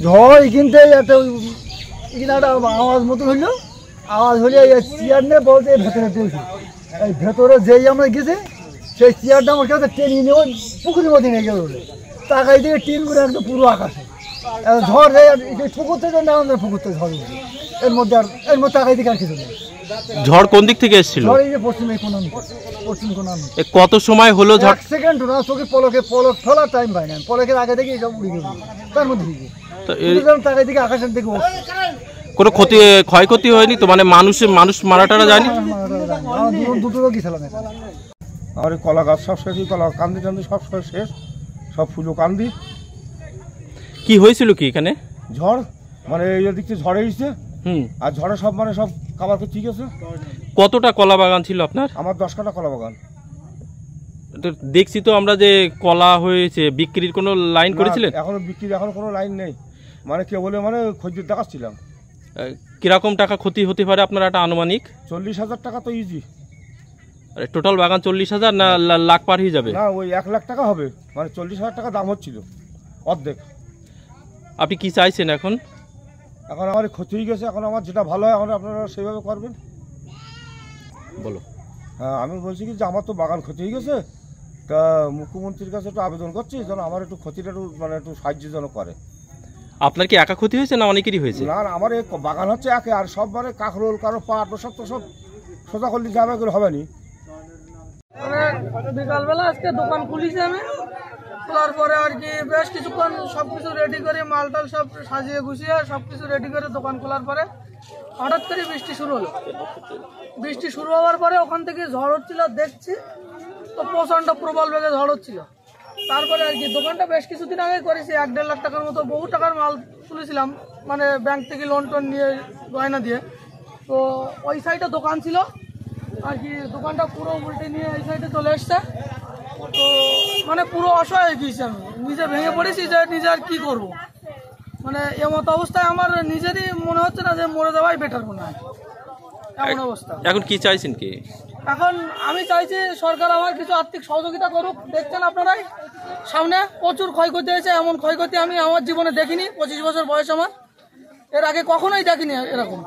ঝড় এখানতে একটা এখানে একটা আওয়াজ মতো হইলো, আওয়াজ হলে চেয়ার নিয়ে বলতে ভেতরে দিয়েছি। এই ভেতরে যেই আমরা গেছি সেই চেয়ারটা আমার কাছে টেনে নিয়ে পুকুরের মধ্যে নিয়ে গেল। তাকাই দিয়ে টিন করে একদম পুরো আকাশে ঝড় পুকুর থেকে না আমাদের পুকুর থেকে ঝড় উঠে এর মধ্যে তাকাই দিকে আর কিছু নেই। ঝড় কোন দিক থেকে এসেছিল? ঝড় এই যে পশ্চিম কোন কত সময় হলো? ঝড় সেকেন্ড না, চোখে পলক ফেলার টাইম পাই না, পলকের আগে থেকে সব উড়ে গেল তার মধ্যে তাকাই দিকে আকাশের দিকে। কোনো ক্ষয়ক্ষতি হয়নি তো? মানে মানুষ মারাটারা যায়নি? দুটো লোকই ছিলাম। আর কলা গাছ সব শেষ, কলা কান্দি টান্দি সব শেষ, সব ফুলো কান্দি। কি হয়েছিল কি এখানে? ঝড় মানে এই দিক থেকে ঝড়ে এসেছে। আর ঝড়ে সব মানে সব খাবার ঠিক আছে। কতটা কলা বাগান ছিল আপনার? আমার 10 কাঠা কলা বাগান। দেখছি তো আমরা যে কলা হয়েছে, বিক্রির কোনো লাইন করেছিলেন? এখনো বিক্রির এখনো কোনো লাইন নেই, মানে কে বলে মানে খদ্দের দেখাচ্ছিলাম। কিরকম টাকা ক্ষতি হতে পারে আপনার একটা আনুমানিক? 40,000 টাকা তো ইজি। টোটাল বাগান 40,000 না লাখ পার হয়ে যাবে? না, ওই 1 লাখ টাকা হবে, মানে 40,000 টাকা দাম হচ্ছিল অর্ধেক। আপনি কি চাইছেন এখন? এখন আমার ক্ষতি হয়ে গেছে, এখন আমার যেটা ভালো হয় এখন আপনারা সেইভাবে করবেন। বলো। হ্যাঁ, আমি বলছি কি যে আমার তো বাগান ক্ষতি হয়ে গেছে, তা মুখ্যমন্ত্রীর কাছে একটু আবেদন করছি যেন আমার একটু ক্ষতিটা একটু মানে একটু সাহায্য যেন করে। আপনার কি একা ক্ষতি হয়েছে না অনেকেরই হয়েছে? না, আমার এই বাগান হচ্ছে একে, আর সব মানে কাঁকরোল কারো পাট সব তো সব সোজা করলে যাবে করে হবে নি। বিকালবেলা আজকে দোকান খুলিছি আমি, খোলার পরে আর কি বেশ কিছুক্ষণ সবকিছু রেডি করে মালটাল সব সাজিয়ে গুছিয়ে সবকিছু রেডি করে দোকান খোলার পরে হঠাৎ করে বৃষ্টি শুরু হলো। বৃষ্টি শুরু হওয়ার পরে ওখান থেকে ঝড় হচ্ছিল দেখছি, তো প্রচণ্ড প্রবল বেগে ঝড় হচ্ছিল। তারপরে আর কি দোকানটা বেশ কিছুদিন আগে করেছি, 1-1.5 লাখ টাকার মতো বহু টাকার মাল তুলেছিলাম, মানে ব্যাংক থেকে লোন টোন নিয়ে গয়না দিয়ে। তো ওই সাইডে দোকান ছিল আর কি, দোকানটা পুরো উল্টে নিয়ে এই সাইডে চলে এসছে। তো মানে পুরো অসহায় হয়ে গিয়েছি আমি, নিজে ভেঙে পড়েছি যে নিজে আর কী করবো। মানে এমত অবস্থায় আমার নিজেরই মনে হচ্ছে না যে মরে যাওয়াই বেটার মনে হয়, এমন অবস্থা। এখন কি চাইছেন কি? এখন আমি চাইছি সরকার আমার কিছু আর্থিক সহযোগিতা করুক। দেখছেন আপনারাই সামনে প্রচুর ক্ষয়ক্ষতি হয়েছে, এমন ক্ষয়ক্ষতি আমি আমার জীবনে দেখিনি। 25 বছর বয়স আমার, এর আগে কখনোই দেখিনি এরকম।